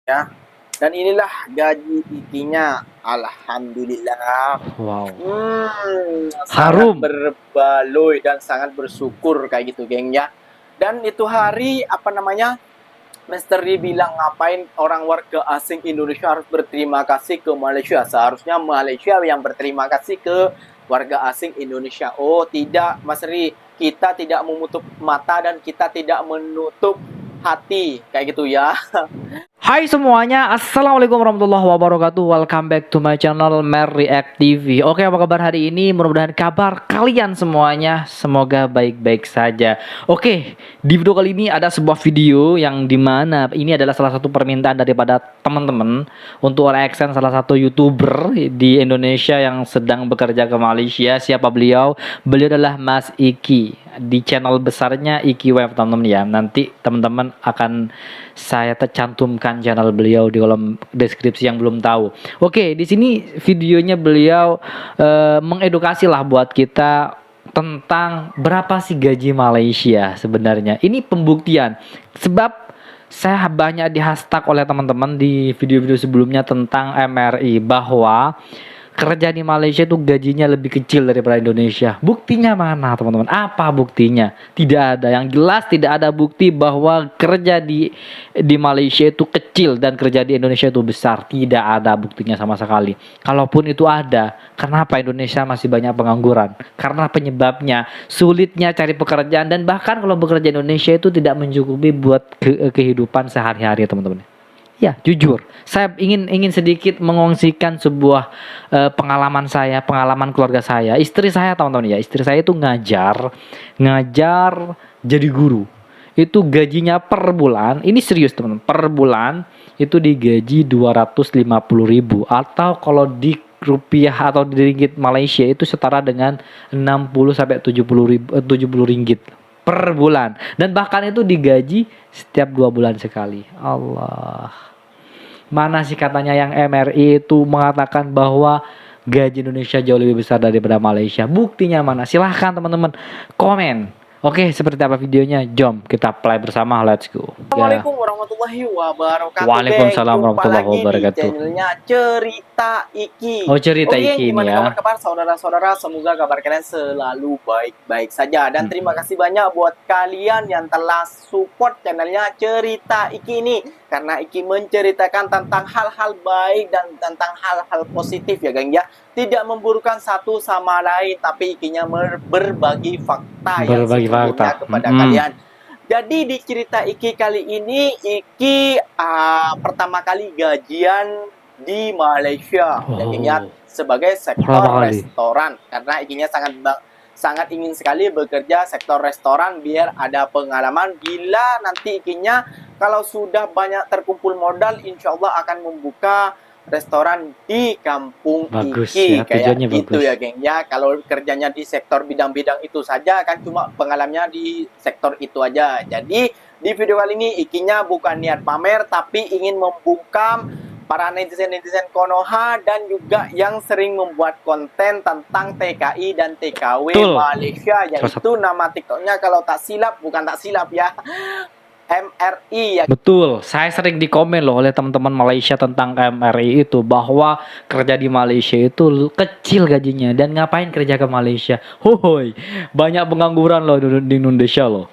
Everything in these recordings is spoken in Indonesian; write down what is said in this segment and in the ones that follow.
ya. Dan inilah gaji ikinya. Alhamdulillah. Wow. Sangat Harum. berbaloi dan sangat bersyukur kayak gitu, geng ya. Dan itu hari apa namanya? Misteri bilang ngapain orang warga asing Indonesia harus berterima kasih ke Malaysia. Seharusnya Malaysia yang berterima kasih ke warga asing Indonesia. Oh tidak, Mas Ri, kita tidak menutup mata dan kita tidak menutup hati kayak gitu ya. Hai semuanya, assalamualaikum warahmatullahi wabarakatuh. Welcome back to my channel Mer React TV. Oke, apa kabar hari ini? Mudah-mudahan kabar kalian semuanya semoga baik-baik saja. Oke, di video kali ini ada sebuah video yang dimana ini adalah salah satu permintaan daripada teman-teman untuk reaction salah satu YouTuber di Indonesia yang sedang bekerja ke Malaysia. Siapa beliau? Beliau adalah Mas Iki di channel besarnya Iki Web, teman-teman ya. Nanti teman-teman akan saya tercantumkan channel beliau di kolom deskripsi yang belum tahu. Oke, di sini videonya beliau mengedukasi lah buat kita tentang berapa sih gaji Malaysia sebenarnya. Ini pembuktian. Sebab saya banyak di hashtag oleh teman-teman di video-video sebelumnya tentang MRI bahwa kerja di Malaysia itu gajinya lebih kecil daripada Indonesia. Buktinya mana, teman-teman? Apa buktinya? Tidak ada. Yang jelas tidak ada bukti bahwa kerja di Malaysia itu kecil dan kerja di Indonesia itu besar. Tidak ada buktinya sama sekali. Kalaupun itu ada, kenapa Indonesia masih banyak pengangguran? Karena penyebabnya sulitnya cari pekerjaan, dan bahkan kalau bekerja di Indonesia itu tidak mencukupi buat kehidupan sehari-hari, teman-teman. Ya, jujur, saya ingin sedikit mengongsikan sebuah pengalaman saya, pengalaman keluarga saya, istri saya, teman-teman ya. Istri saya itu ngajar jadi guru. Itu gajinya per bulan, ini serius teman-teman, per bulan itu digaji 250.000, atau kalau di rupiah atau di ringgit Malaysia itu setara dengan 60 sampai 70 ringgit per bulan, dan bahkan itu digaji setiap 2 bulan sekali. Allah, mana sih katanya yang MRI itu mengatakan bahwa gaji Indonesia jauh lebih besar daripada Malaysia? Buktinya mana? Silahkan teman-teman komen. Oke, seperti apa videonya? Jom kita play bersama, let's go. Assalamualaikum warahmatullahi wabarakatuh, Waalaikumsalam Jumpa warahmatullahi lagi di wabarakatuh. channelnya Cerita Iki. Oh, cerita Oke, Iki ini gimana ya. kabar saudara-saudara? Semoga kabar kalian selalu baik-baik saja. Dan terima kasih banyak buat kalian yang telah support channelnya Cerita Iki ini. Karena Iki menceritakan tentang hal-hal baik dan tentang hal-hal positif ya geng ya. Tidak memburukan satu sama lain, tapi Ikinya berbagi fakta yang sesungguhnya kepada kalian. Jadi di cerita Iki kali ini, Iki pertama kali gajian di Malaysia, dan sebagai sektor restoran, karena Ikinya sangat ingin sekali bekerja sektor restoran biar ada pengalaman. Bila nanti Ikinya kalau sudah banyak terkumpul modal, insya Allah akan membuka restoran di kampung Iki ya, kayak gitu ya geng ya. Kalau kerjanya di sektor bidang-bidang itu saja kan cuma pengalamannya di sektor itu aja. Jadi di video kali ini Ikinya bukan niat pamer, tapi ingin membungkam para netizen-netizen Konoha dan juga yang sering membuat konten tentang TKI dan TKW Malaysia, yaitu nama TikToknya kalau tak silap, bukan tak silap ya, MRI ya. Betul, saya sering dikomen loh oleh teman-teman Malaysia tentang MRI itu, bahwa kerja di Malaysia itu kecil gajinya dan ngapain kerja ke Malaysia. Hohoi, banyak pengangguran loh di Indonesia loh.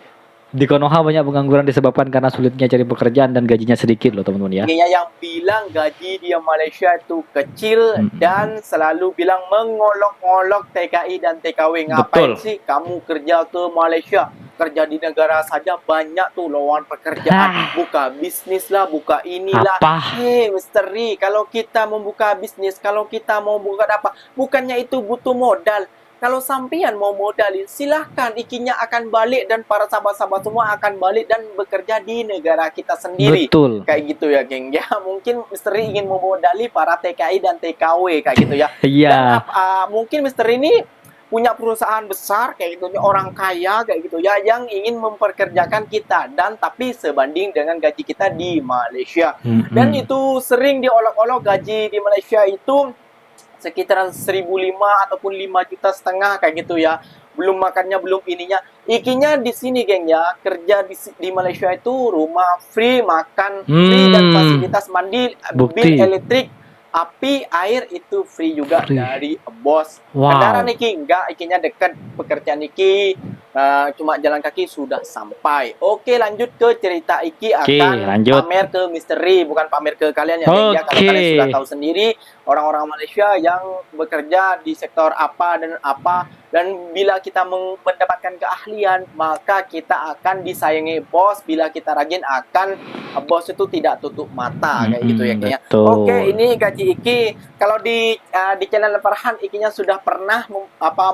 Di Konoha banyak pengangguran disebabkan karena sulitnya cari pekerjaan dan gajinya sedikit loh teman-teman ya. Yang bilang gaji di Malaysia itu kecil dan selalu bilang mengolok-olok TKI dan TKW. Ngapain sih kamu kerja ke Malaysia? Kerja di negara saja banyak tuh lowongan pekerjaan. Buka bisnis lah, buka inilah. Hei misteri, kalau kita membuka bisnis, kalau kita mau buka apa, bukannya itu butuh modal. Kalau sampean mau modalin, silahkan, Ikinya akan balik dan para sahabat-sahabat semua akan balik dan bekerja di negara kita sendiri. Betul. Kayak gitu ya, geng. Ya, mungkin misteri ingin memodali para TKI dan TKW kayak gitu ya. Iya. Dan mungkin misteri ini punya perusahaan besar kayak gitu, orang kaya kayak gitu ya, yang ingin memperkerjakan kita, dan tapi sebanding dengan gaji kita di Malaysia. Dan itu sering diolok-olok gaji di Malaysia itu sekitaran 1.500 ataupun 5,5 juta kayak gitu ya. belum makannya, belum ininya. Ikinya di sini, geng ya. Kerja di Malaysia itu rumah free, makan free, dan fasilitas mandi, bil Bukti. elektrik, api, air itu free juga Free. dari bos. Wow. Kendaraan Iki enggak, ikinya dekat pekerjaan Iki. Cuma jalan kaki sudah sampai. Oke, lanjut ke cerita Iki akan lanjut. pamer ke misteri, bukan pamer ke kalian ya, geng ya. Kalau kalian sudah tahu sendiri, orang-orang Malaysia yang bekerja di sektor apa dan apa, dan bila kita mendapatkan keahlian, maka kita akan disayangi bos. Bila kita rajin, akan bos itu tidak tutup mata, kayak gitu ya, geng ya. Oke, ini gaji Iki. Kalau di channel Farhan, Ikinya sudah pernah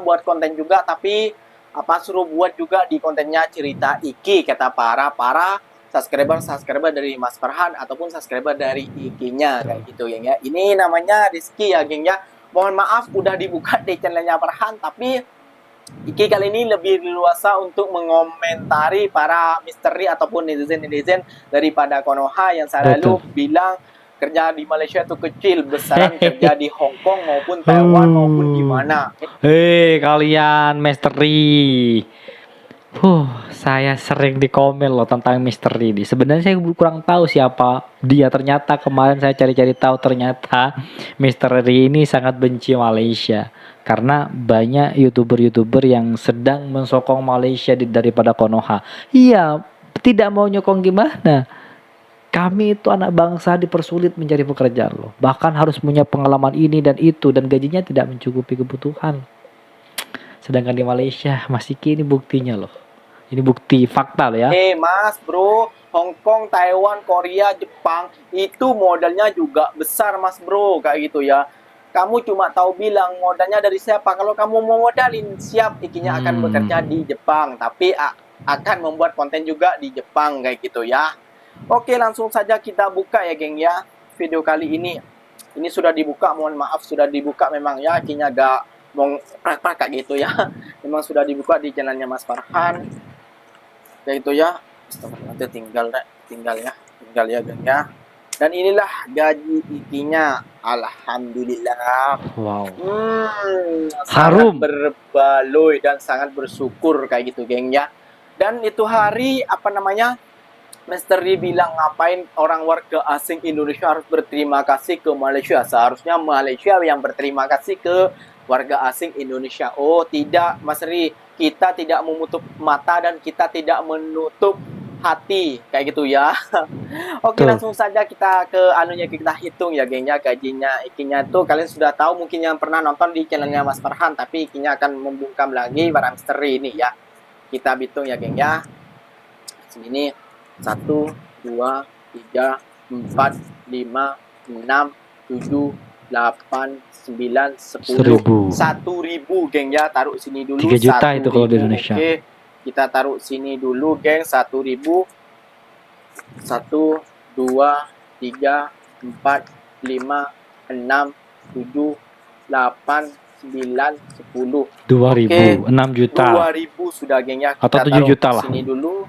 buat konten juga, tapi suruh buat juga di kontennya cerita Iki, kata para subscriber dari Mas Farhan ataupun subscriber dari Ikinya, kayak gitu, geng ya. Ini namanya Rizky ya, geng ya. Mohon maaf udah dibuka di channelnya Farhan, tapi Iki kali ini lebih leluasa untuk mengomentari para misteri ataupun netizen daripada Konoha yang selalu bilang kerja di Malaysia itu kecil, besaran kerja di Hong Kong maupun Taiwan maupun gimana. Kalian misteri. Saya sering di komen loh tentang misteri ini. Sebenarnya saya kurang tahu siapa dia. Ternyata kemarin saya cari-cari tahu, ternyata misteri ini sangat benci Malaysia. Karena banyak YouTuber yang sedang mensokong Malaysia daripada Konoha. Iya, tidak mau nyokong gimana? Kami itu anak bangsa dipersulit mencari pekerjaan loh. Bahkan harus punya pengalaman ini dan itu, dan gajinya tidak mencukupi kebutuhan. Sedangkan di Malaysia masih kini buktinya loh. Ini bukti fakta loh ya. Mas bro, Hong Kong, Taiwan, Korea, Jepang itu modalnya juga besar mas bro, kayak gitu ya. Kamu cuma tahu bilang modalnya dari siapa. Kalau kamu mau modalin, siap, Ikinya akan bekerja di Jepang, tapi akan membuat konten juga di Jepang, kayak gitu ya. Oke, langsung saja kita buka ya, geng ya. Video kali ini sudah dibuka, mohon maaf sudah dibuka memang ya. Ikinya agak mau prak-prak kayak gitu ya. Memang sudah dibuka di channelnya Mas Farhan, kayak gitu ya. Nanti tinggal ya, geng ya. Dan inilah gaji Ikinya, alhamdulillah. Wow. Harum, berbaloi dan sangat bersyukur, kayak gitu, geng ya. Dan itu hari Misteri bilang, ngapain orang warga asing Indonesia harus berterima kasih ke Malaysia? Seharusnya Malaysia yang berterima kasih ke warga asing Indonesia. Oh tidak, Mas Ri, kita tidak menutup mata dan kita tidak menutup hati, kayak gitu ya. Oke, langsung saja kita ke kita hitung ya, gengnya. Gajinya Ikinya tuh kalian sudah tahu mungkin yang pernah nonton di channelnya Mas Farhan, tapi Ikinya akan membungkam lagi para misteri ini ya. Kita hitung ya, geng ya. Segini 1, 2, 3, 4, 5, 6, 7, 8, 9, 10, 1.000, geng ya. Taruh sini dulu. 3 juta itu kalau di Indonesia. Oke, kita taruh sini dulu, geng. 1.000. 1, 2, 3, 4, 5, 6, 7, 8, 9, 10. 2.000, 6 juta. 2.000 sudah, geng ya. Atau 7 juta lah. Sini dulu.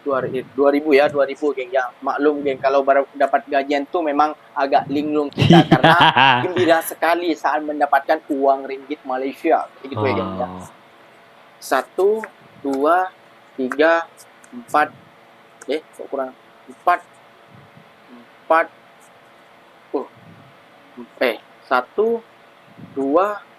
2.000 ya, 2.000, geng ya. Maklum, geng, kalau baru dapat gajian tuh memang agak linglung kita karena gembira sekali saat mendapatkan uang ringgit Malaysia, gitu ya, geng ya. 1, 2, 3, 4. Kok kurang 4. 1, 2,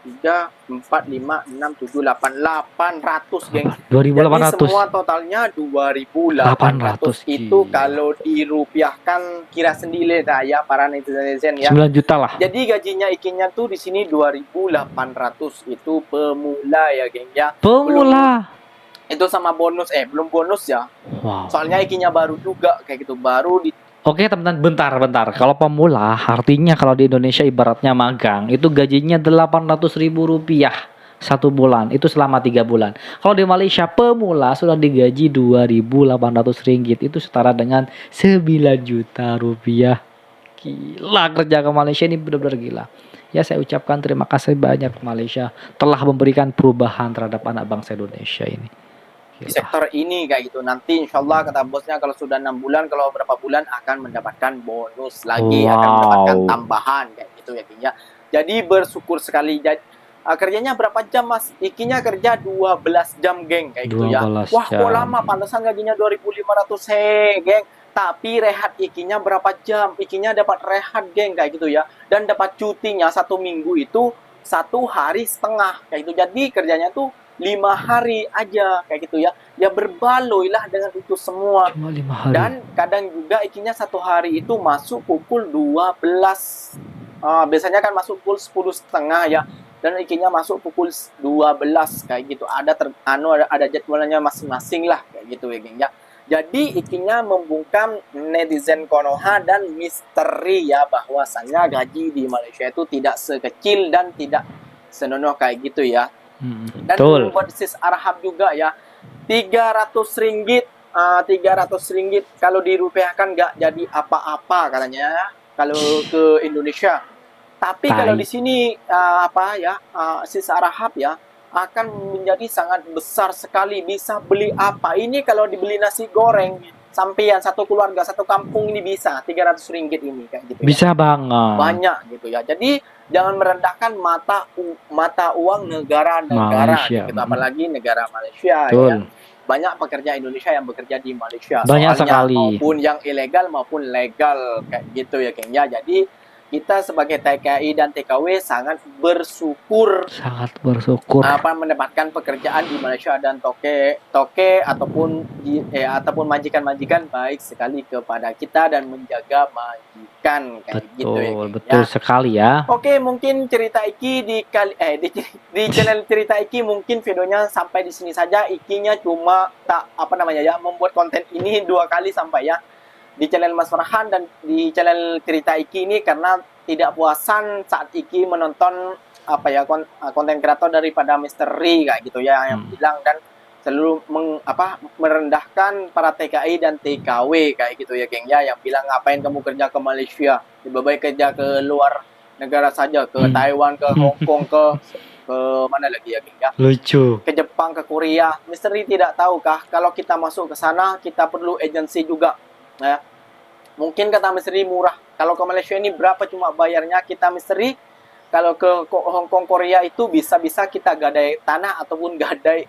3, 4, 5, 6, 7, 8, 800, geng. 2.800. Jadi semua totalnya 2.800. Itu kalau dirupiahkan, kira sendiri dah ya para netizen ya. 9 juta lah. Jadi gajinya Ikinya tuh di sini 2.800. Itu pemula ya, geng ya. Pemula. Itu sama bonus, belum bonus ya. Wow. Soalnya Ikinya baru juga, kayak gitu, baru di. Oke teman-teman, bentar. Kalau pemula, artinya kalau di Indonesia ibaratnya magang, itu gajinya 800.000 rupiah 1 bulan, itu selama 3 bulan. Kalau di Malaysia, pemula sudah digaji 2.800 ringgit, itu setara dengan 9 juta rupiah. Gila, kerja ke Malaysia ini benar-benar gila. Ya, saya ucapkan terima kasih banyak Malaysia telah memberikan perubahan terhadap anak bangsa Indonesia ini. Di sektor ini, kayak gitu. Nanti insya Allah kata bosnya kalau sudah 6 bulan, kalau berapa bulan akan mendapatkan bonus lagi, akan mendapatkan tambahan, kayak gitu ya, geng ya. Jadi bersyukur sekali. Kerjanya berapa jam mas? Ikinya kerja 12 jam geng kayak gitu ya. 12 Wah kok jam. lama, pantesan gajinya 2.500 geng. Tapi rehat ikinya berapa jam? Ikinya dapat rehat geng kayak gitu ya. Dan dapat cutinya 1 minggu itu 1 hari setengah kayak gitu. Jadi kerjanya tuh 5 hari aja kayak gitu ya. Ya berbaloi lah dengan itu semua. Cuma 5 hari. Dan kadang juga ikinya 1 hari itu masuk pukul 12. Biasanya kan masuk pukul 10.30 ya. Dan ikinya masuk pukul 12 kayak gitu. Ada jadwalnya masing-masing lah kayak gitu ya geng ya. Jadi ikinya membungkam netizen Konoha dan misteri ya bahwasannya gaji di Malaysia itu tidak sekecil dan tidak senonoh kayak gitu ya. Dan Betul. buat sis Arhab juga ya, 300 ringgit, 300 ringgit kalau dirupiahkan nggak jadi apa-apa katanya kalau ke Indonesia. Tapi kalau di sini sis Arhab ya akan menjadi sangat besar sekali, bisa beli apa. Ini kalau dibeli nasi goreng sampean satu keluarga satu kampung ini bisa 300 ringgit ini kayak gitu. Bisa banget. Banyak gitu ya. Jadi jangan merendahkan mata uang negara-negara gitu, apalagi negara Malaysia ya. Banyak pekerja Indonesia yang bekerja di Malaysia. Banyak sekali. Maupun yang ilegal maupun legal kayak gitu ya geng ya. Jadi kita sebagai TKI dan TKW sangat bersyukur mendapatkan pekerjaan di Malaysia dan toke ataupun majikan-majikan baik sekali kepada kita dan menjaga majikan kayak gitu ya. Betul sekali ya. Oke, mungkin cerita Iki di channel cerita Iki mungkin videonya sampai di sini saja. Ikinya cuma membuat konten ini 2 kali sampai ya. Di channel Mas Farhan dan di channel cerita Iki ini karena tidak puasan saat Iki menonton konten kreator daripada misteri kayak gitu ya yang bilang dan selalu merendahkan para TKI dan TKW kayak gitu ya geng ya, yang bilang ngapain kamu kerja ke Malaysia, lebih baik kerja ke luar negara saja, ke Taiwan, ke Hong Kong, ke mana lagi ya geng ya, lucu, ke Jepang, ke Korea. Misteri tidak tahukah kalau kita masuk ke sana kita perlu agensi juga ya. Mungkin kata misteri murah, kalau ke Malaysia ini berapa cuma bayarnya kita misteri. Kalau ke Hong Kong, Korea itu bisa-bisa kita gadai tanah ataupun gadai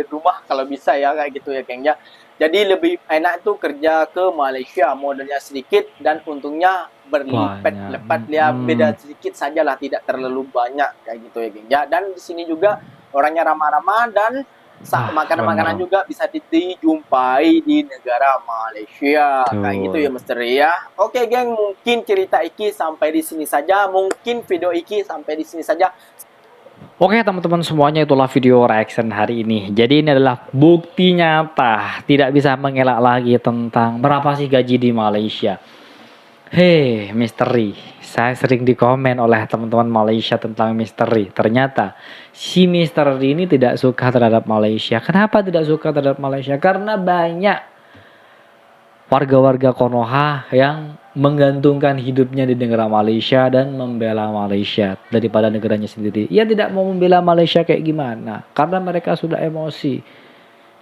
rumah kalau bisa ya kayak gitu ya geng ya. Jadi lebih enak itu kerja ke Malaysia, modalnya sedikit dan untungnya berlipat-lipat ya, beda sedikit sajalah, tidak terlalu banyak kayak gitu ya geng ya. Dan di sini juga orangnya ramah-ramah dan makanan-makanan juga bisa dijumpai di negara Malaysia kayak gitu ya misteri ya. Oke geng, mungkin cerita Iki sampai di sini saja, mungkin video Iki sampai di sini saja. Oke teman-teman semuanya, itulah video reaction hari ini. Jadi ini adalah bukti nyata, tidak bisa mengelak lagi tentang berapa sih gaji di Malaysia. Hei misteri, saya sering dikomen oleh teman-teman Malaysia tentang misteri. Ternyata si misteri ini tidak suka terhadap Malaysia. Kenapa tidak suka terhadap Malaysia? Karena banyak warga-warga Konoha yang menggantungkan hidupnya di negara Malaysia dan membela Malaysia daripada negaranya sendiri. Ia tidak mau membela Malaysia kayak gimana? Karena mereka sudah emosi,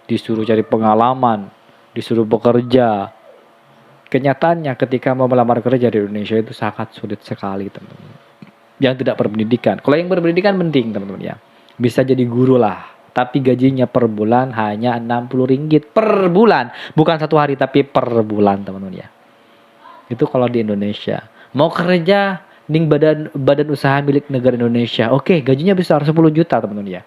disuruh cari pengalaman, disuruh bekerja. Kenyataannya ketika mau melamar kerja di Indonesia itu sangat sulit sekali teman-teman. Yang tidak berpendidikan. Kalau yang berpendidikan mending teman-teman ya. Bisa jadi guru lah. Tapi gajinya per bulan hanya 60 ringgit per bulan. Bukan 1 hari tapi per bulan teman-teman ya. Itu kalau di Indonesia. Mau kerja di badan usaha milik negara Indonesia. Oke, gajinya besar 10 juta teman-teman ya.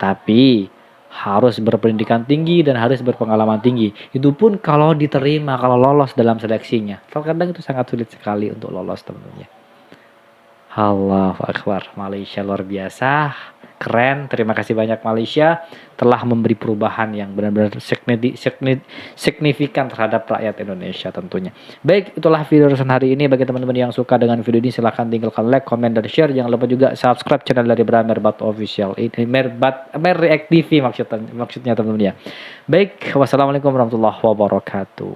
Tapi harus berpendidikan tinggi dan harus berpengalaman tinggi. Itu pun kalau diterima, kalau lolos dalam seleksinya. Terkadang itu sangat sulit sekali untuk lolos teman-teman ya. Allahu Akbar, Malaysia luar biasa, keren. Terima kasih banyak Malaysia telah memberi perubahan yang benar-benar signifikan terhadap rakyat Indonesia tentunya. Baik, itulah video reaction hari ini. Bagi teman-teman yang suka dengan video ini silahkan tinggalkan like, comment, dan share. Jangan lupa juga subscribe channel dari Merbat Official. Ini Mer React TV maksudnya teman-teman ya. Baik, wassalamualaikum warahmatullahi wabarakatuh.